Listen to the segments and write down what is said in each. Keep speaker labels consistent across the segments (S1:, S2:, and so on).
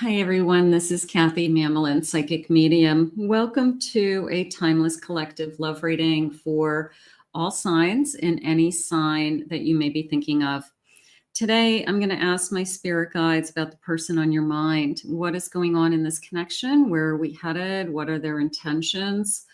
S1: Hi, everyone. This is Kathy Mamelin, Psychic Medium. Welcome to a timeless collective love reading for all signs in any sign that you may be thinking of. Today, I'm going to ask my spirit guides about the person on your mind. What is going on in this connection? Where are we headed? What are their intentions?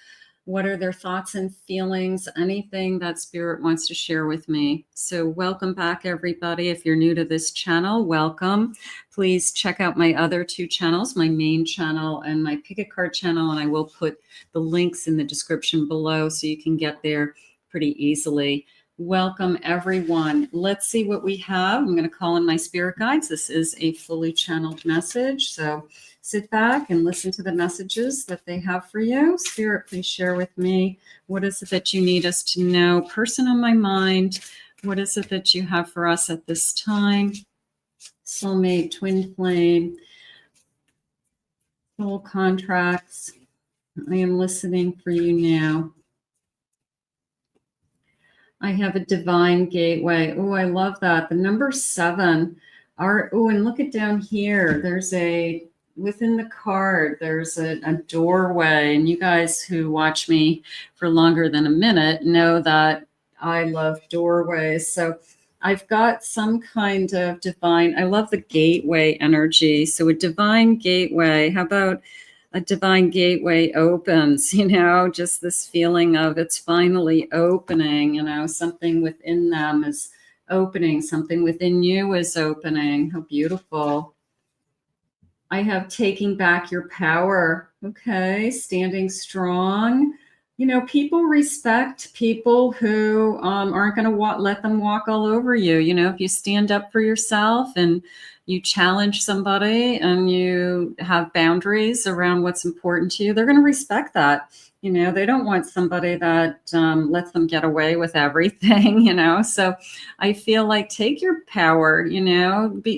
S1: What are their thoughts and feelings? Anything that spirit wants to share with me. So welcome back, everybody. If you're new to this channel, welcome. Please check out my other two channels, my main channel and my pick a card channel. And I will put the links in the description below so you can get there pretty easily. Welcome, everyone. Let's see what we have. I'm going to call in my spirit guides. This is a fully channeled message. So sit back and listen to the messages that they have for you. Spirit, please share with me. What is it that you need us to know? Person on my mind. What is it that you have for us at this time? Soulmate, twin flame, soul contracts. I am listening for you now. I have a divine gateway. Oh, I love that. The number 7. Oh, and look at down here. There's within the card, there's a doorway. And you guys who watch me for longer than a minute know that I love doorways. So I've got some kind of divine, I love the gateway energy. So a divine gateway, how about a divine gateway opens, just this feeling of it's finally opening, something within them is opening, something within you is opening. How beautiful. I have taking back your power. Okay, standing strong. People respect people who aren't going to let them walk all over you. If you stand up for yourself and you challenge somebody and you have boundaries around what's important to you, they're going to respect that. They don't want somebody that lets them get away with everything, So I feel like take your power,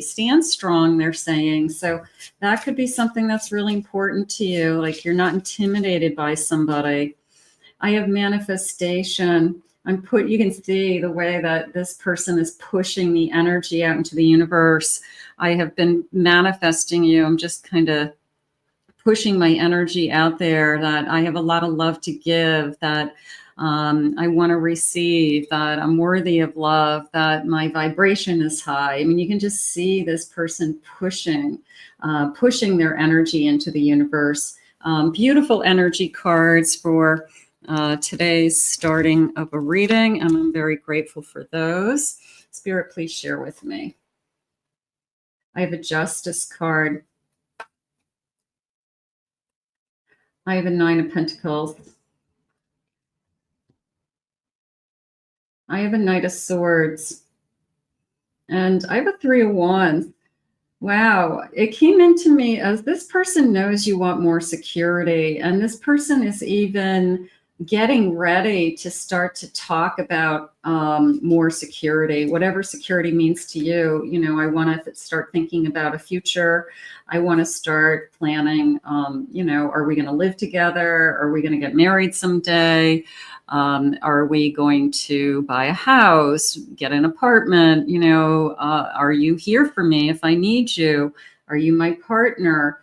S1: stand strong, they're saying. So that could be something that's really important to you. Like you're not intimidated by somebody. I have manifestation. You can see the way that this person is pushing the energy out into the universe. I have been manifesting you. I'm just kind of pushing my energy out there that I have a lot of love to give, that I want to receive, that I'm worthy of love, that my vibration is high. I mean, you can just see this person pushing their energy into the universe. Beautiful energy cards for today's starting of a reading, and I'm very grateful for those. Spirit, please share with me. I have a Justice card. I have a 9 of Pentacles. I have a Knight of Swords. And I have a 3 of Wands. Wow, it came into me as this person knows you want more security, and this person is even getting ready to start to talk about more security, whatever security means to you. I want to start thinking about a future. I want to start planning, are we going to live together? Are we going to get married someday? Are we going to buy a house, get an apartment? Are you here for me if I need you? Are you my partner?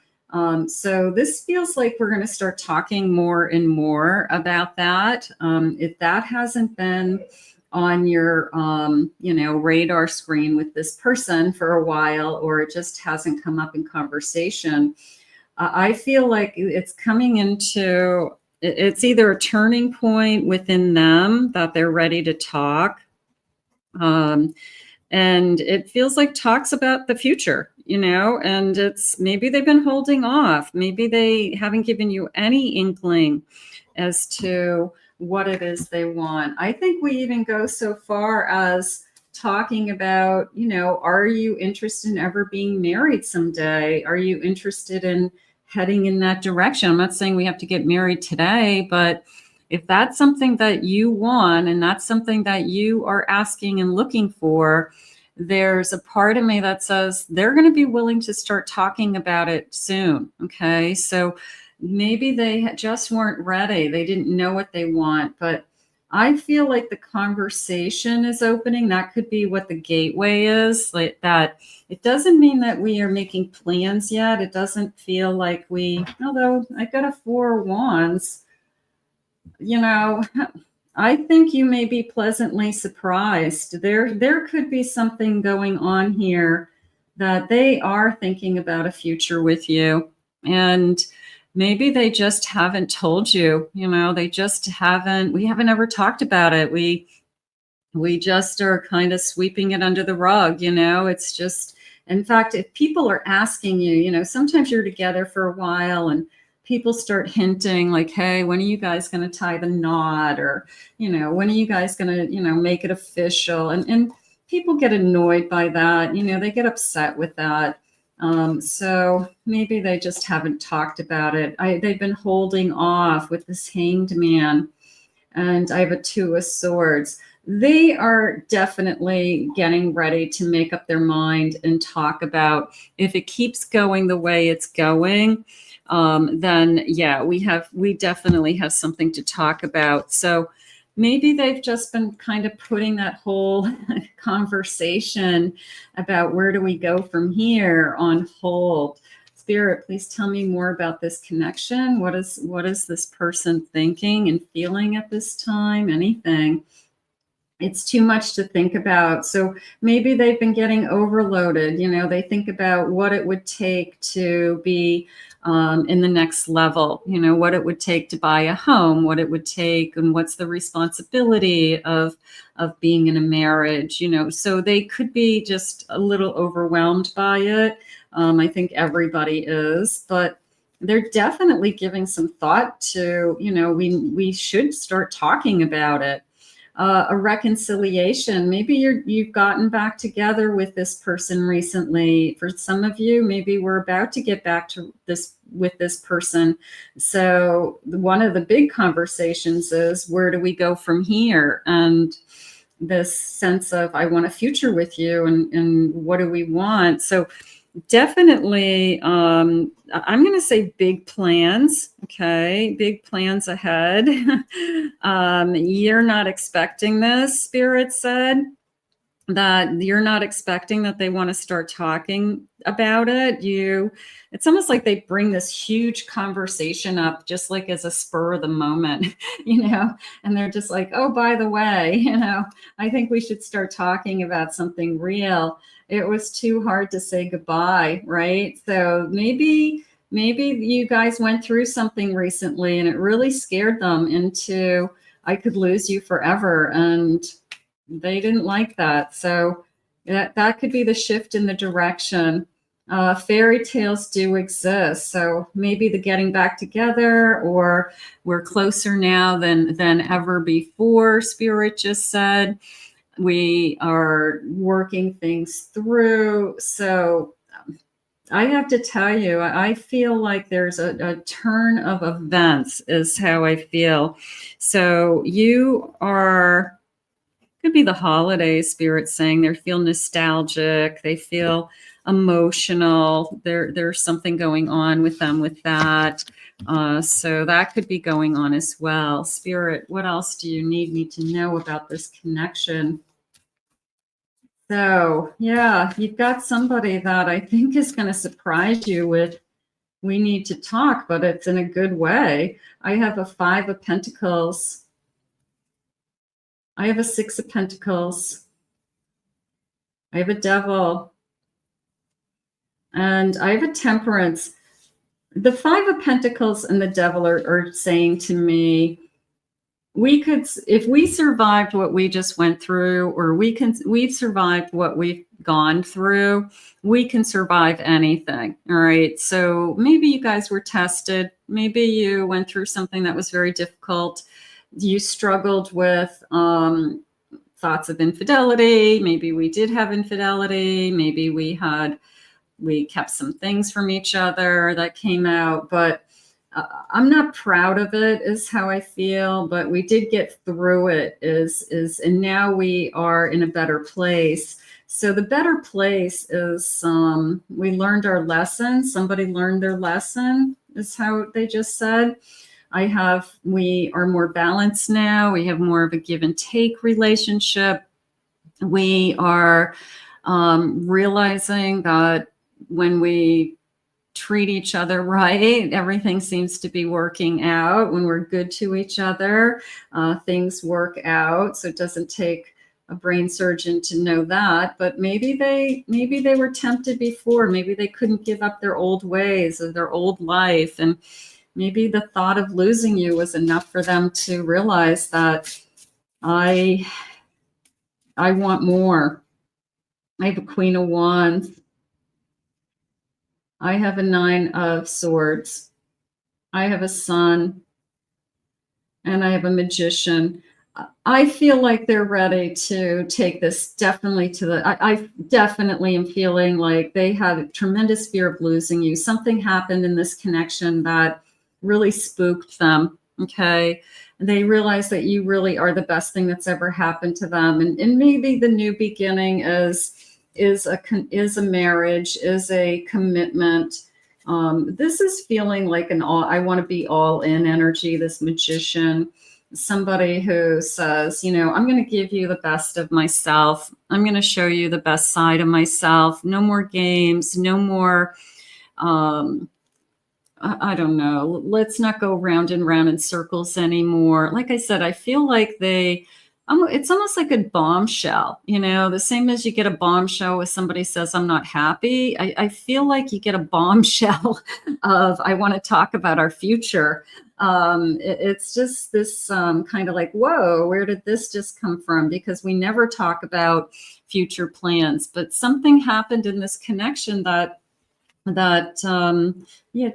S1: So this feels like we're going to start talking more and more about that. If that hasn't been on your, radar screen with this person for a while, or it just hasn't come up in conversation, I feel like it's coming into, it's either a turning point within them that they're ready to talk. And it feels like talks about the future, and it's maybe they've been holding off. Maybe they haven't given you any inkling as to what it is they want. I think we even go so far as talking about, are you interested in ever being married someday? Are you interested in heading in that direction? I'm not saying we have to get married today, but if that's something that you want and that's something that you are asking and looking for, there's a part of me that says they're going to be willing to start talking about it soon. Okay. So maybe they just weren't ready. They didn't know what they want, but I feel like the conversation is opening. That could be what the gateway is, like that. It doesn't mean that we are making plans yet. It doesn't feel like we, although I got a 4 of Wands, you know, I think you may be pleasantly surprised. There could be something going on here that they are thinking about a future with you. And maybe they just haven't told you, they just haven't, we haven't ever talked about it. We just are kind of sweeping it under the rug, it's just, in fact, if people are asking you, sometimes you're together for a while and people start hinting like, hey, when are you guys going to tie the knot? Or, when are you guys going to, make it official? And people get annoyed by that. They get upset with that. So maybe they just haven't talked about it. They've been holding off with this Hanged Man. And I have a 2 of Swords. They are definitely getting ready to make up their mind and talk about, if it keeps going the way it's going, then yeah, we definitely have something to talk about. So maybe they've just been kind of putting that whole conversation about where do we go from here on hold. Spirit, please tell me more about this connection. What is this person thinking and feeling at this time? Anything. It's too much to think about. So maybe they've been getting overloaded. They think about what it would take to be in the next level, what it would take to buy a home, what it would take, and what's the responsibility of being in a marriage, so they could be just a little overwhelmed by it. I think everybody is, but they're definitely giving some thought to, we should start talking about it. A reconciliation. Maybe you've gotten back together with this person recently. For some of you, maybe we're about to get back to this with this person. So one of the big conversations is, where do we go from here? And this sense of, I want a future with you, and what do we want? So definitely, I'm going to say big plans. Okay. Big plans ahead. You're not expecting this, Spirit said, that you're not expecting that they want to start talking about it. It's almost like they bring this huge conversation up just like as a spur of the moment, and they're just like, oh, by the way, I think we should start talking about something real. It was too hard to say goodbye, right? So maybe you guys went through something recently and it really scared them into, I could lose you forever. And they didn't like that. So that could be the shift in the direction. Fairy tales do exist. So maybe the getting back together, or we're closer now than ever before, Spirit just said. We are working things through. So I have to tell you, I feel like there's a turn of events is how I feel. So you are, could be the holidays, Spirit saying they feel nostalgic. They feel emotional. There's something going on with them with that. So that could be going on as well. Spirit, what else do you need me to know about this connection? So yeah, you've got somebody that I think is going to surprise you with, we need to talk, but it's in a good way. I have a 5 of Pentacles. I have a 6 of Pentacles. I have a Devil. And I have a Temperance. The 5 of Pentacles and the Devil are saying to me, if we survived what we just went through, or we've survived what we've gone through, we can survive anything. All right. So maybe you guys were tested. Maybe you went through something that was very difficult. You struggled with thoughts of infidelity. Maybe we did have infidelity. Maybe we kept some things from each other that came out, but I'm not proud of it, is how I feel, but we did get through it, and now we are in a better place. So the better place is, we learned our lesson. Somebody learned their lesson, is how they just said. We are more balanced now. We have more of a give and take relationship. We are realizing that when we treat each other right, everything seems to be working out. When we're good to each other, things work out. So it doesn't take a brain surgeon to know that, but maybe they were tempted before. Maybe they couldn't give up their old ways or their old life, and maybe the thought of losing you was enough for them to realize that I want more. I have a Queen of Wands. I have a Nine of Swords. I have a Sun, and I have a Magician. I feel like they're ready to take this definitely to the, I definitely am feeling like they have a tremendous fear of losing you. Something happened in this connection that really spooked them. Okay. They realize that you really are the best thing that's ever happened to them. And maybe the new beginning is a marriage, is a commitment. This is feeling like I want to be all in energy, this Magician, somebody who says, I'm going to give you the best of myself. I'm going to show you the best side of myself. No more games, no more, I don't know. Let's not go round and round in circles anymore. Like I said, I feel like it's almost like a bombshell, the same as you get a bombshell when somebody says, I'm not happy. I feel like you get a bombshell of, I want to talk about our future. It's just this kind of like, whoa, where did this just come from? Because we never talk about future plans, but something happened in this connection that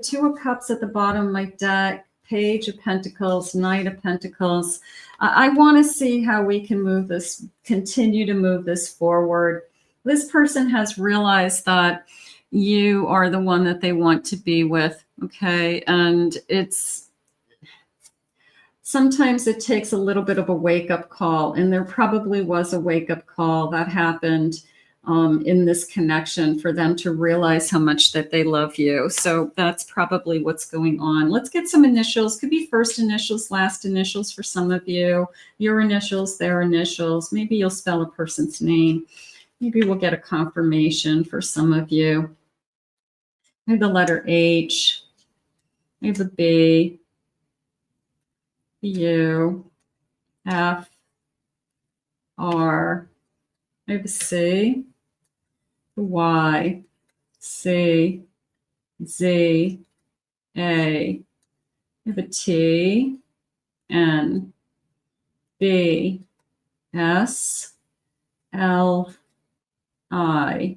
S1: Two of Cups at the bottom of my deck, Page of Pentacles, Knight of Pentacles. I want to see how we can continue to move this forward. This person has realized that you are the one that they want to be with, okay? And sometimes it takes a little bit of a wake-up call, and there probably was a wake-up call that happened in this connection for them to realize how much that they love you. So that's probably what's going on. Let's get some initials. Could be first initials, last initials for some of you. Your initials, their initials. Maybe you'll spell a person's name. Maybe we'll get a confirmation for some of you. I have the letter H. I have the B. U. F. R. I have a C. Y, C, Z, A, I have a T, N, B, S, L, I.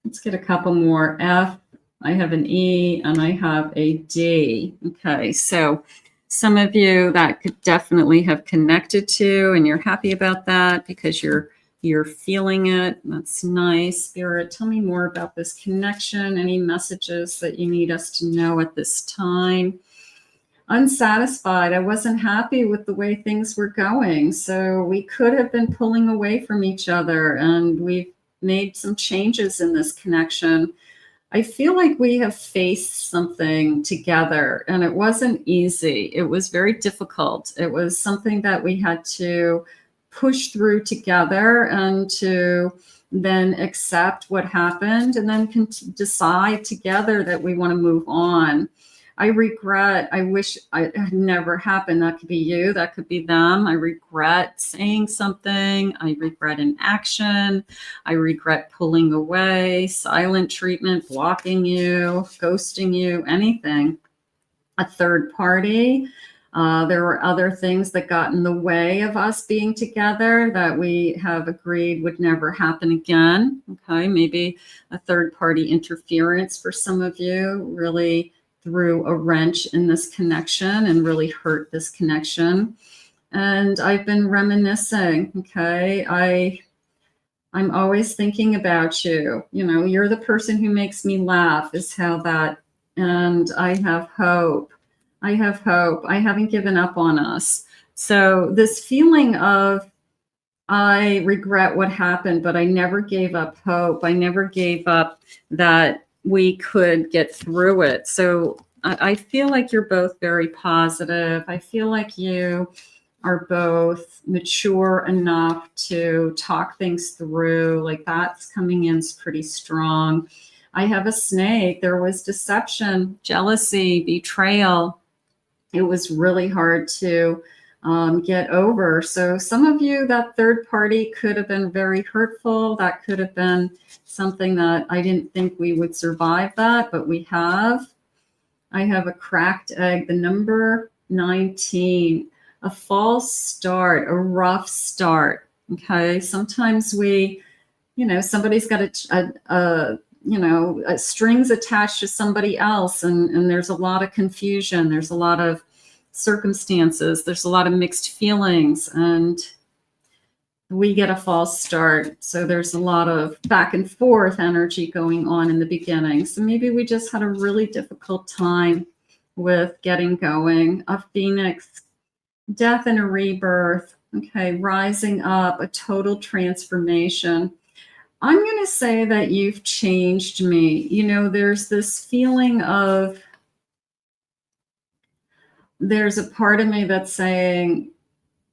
S1: Let's get a couple more. F, I have an E, and I have a D. Okay, so some of you that could definitely have connected to, and you're happy about that because you're feeling it. That's nice. Spirit, tell me more about this connection. Any messages that you need us to know at this time? Unsatisfied. I wasn't happy with the way things were going. So we could have been pulling away from each other, and we've made some changes in this connection. I feel like we have faced something together, and it wasn't easy. It was very difficult. It was something that we had to push through together and to then accept what happened and then decide together that we want to move on. I wish it had never happened. That could be you, that could be them. I regret saying something. I regret an action. I regret pulling away, silent treatment, blocking you, ghosting you, anything. A third party. There were other things that got in the way of us being together that we have agreed would never happen again. Okay, maybe a third party interference for some of you really threw a wrench in this connection and really hurt this connection. And I've been reminiscing, okay? I'm always thinking about you. You're the person who makes me laugh, is how that, and I have hope. I have hope. I haven't given up on us. So this feeling of, I regret what happened, but I never gave up hope. I never gave up that we could get through it. So I feel like you're both very positive. I feel like you are both mature enough to talk things through. Like that's coming in pretty strong. I have a snake. There was deception, jealousy, betrayal. It was really hard to get over. So some of you, that third party could have been very hurtful. That could have been something that I didn't think we would survive that, but we have. I have a cracked egg, the number 19, a false start, a rough start. Okay. Sometimes we, somebody's got a strings attached to somebody else, and there's a lot of confusion. There's a lot of circumstances. There's a lot of mixed feelings, and we get a false start. So there's a lot of back and forth energy going on in the beginning. So maybe we just had a really difficult time with getting going. A phoenix, death and a rebirth. Okay, rising up, a total transformation. I'm going to say that you've changed me. There's this feeling of, there's a part of me that's saying,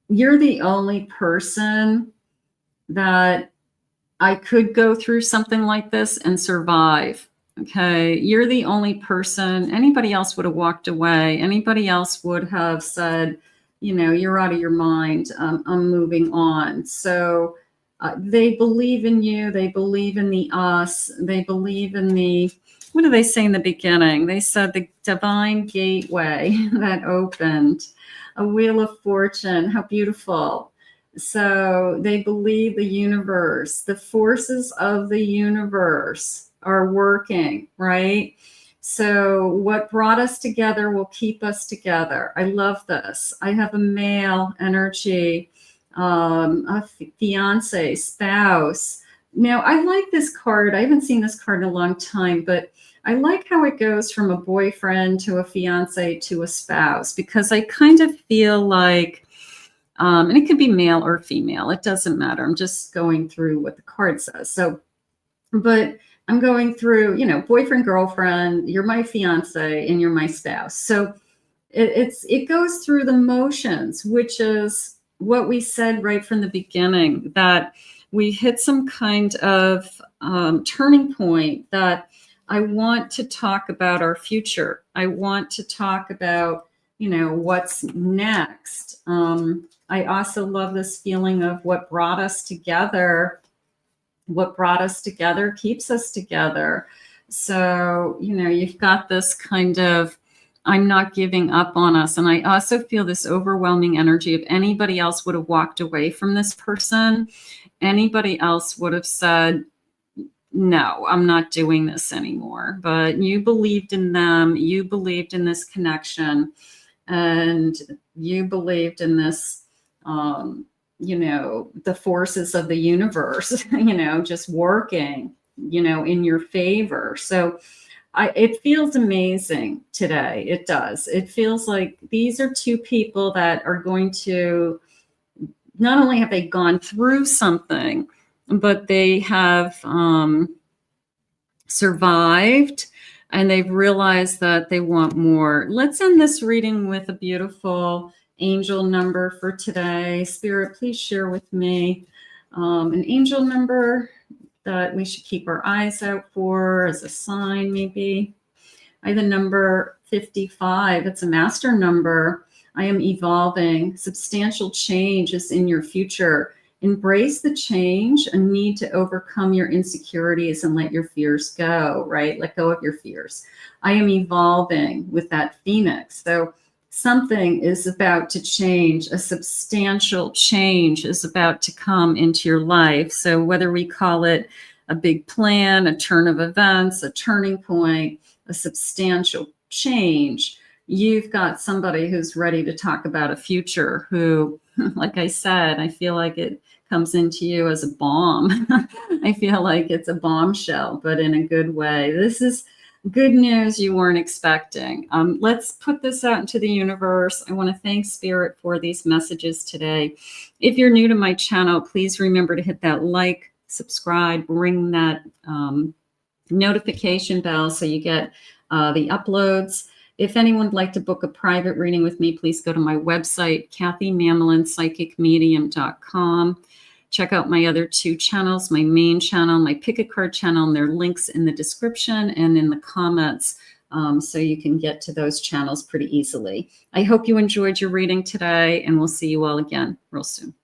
S1: you're the only person that I could go through something like this and survive. Okay. You're the only person. Anybody else would have walked away. Anybody else would have said, you're out of your mind. I'm moving on. So they believe in you. They believe in the us. They believe in the, what do they say in the beginning? They said the divine gateway that opened, a wheel of fortune. How beautiful. So they believe the universe, the forces of the universe are working, right? So what brought us together will keep us together. I love this. I have a male energy, a fiance, spouse. Now, I like this card. I haven't seen this card in a long time, but I like how it goes from a boyfriend to a fiance to a spouse, because I kind of feel like, and it could be male or female. It doesn't matter. I'm just going through what the card says. So, but I'm going through, boyfriend, girlfriend, you're my fiance and you're my spouse. So it goes through the motions, which is what we said right from the beginning, that we hit some kind of turning point, that I want to talk about our future. I want to talk about, what's next. I also love this feeling of what brought us together. What brought us together keeps us together. So, you've got this kind of, I'm not giving up on us. And I also feel this overwhelming energy. If anybody else would have walked away from this person, anybody else would have said, no, I'm not doing this anymore. But you believed in them. You believed in this connection. And you believed in this, the forces of the universe, just working, in your favor. So it feels amazing today. It does. It feels like these are two people that are going to, not only have they gone through something, but they have survived, and they've realized that they want more. Let's end this reading with a beautiful angel number for today. Spirit, please share with me an angel number that we should keep our eyes out for as a sign, maybe. I have the number 55. It's a master number. I am evolving. Substantial change is in your future. Embrace the change, a need to overcome your insecurities and let your fears go, right? Let go of your fears. I am evolving with that phoenix. So something is about to change. A substantial change is about to come into your life. So whether we call it a big plan, a turn of events, a turning point, a substantial change, you've got somebody who's ready to talk about a future who, like I said, I feel like it comes into you as a bomb. I feel like it's a bombshell, but in a good way. This is good news you weren't expecting. Let's put this out into the universe. I want to thank Spirit for these messages today. If you're new to my channel, please remember to hit that like, subscribe, ring that notification bell so you get the uploads. If anyone would like to book a private reading with me, please go to my website, kathymamlinpsychicmedium.com. Check out my other 2 channels, my main channel, my pick a card channel, and there are links in the description and in the comments, so you can get to those channels pretty easily. I hope you enjoyed your reading today, and we'll see you all again real soon.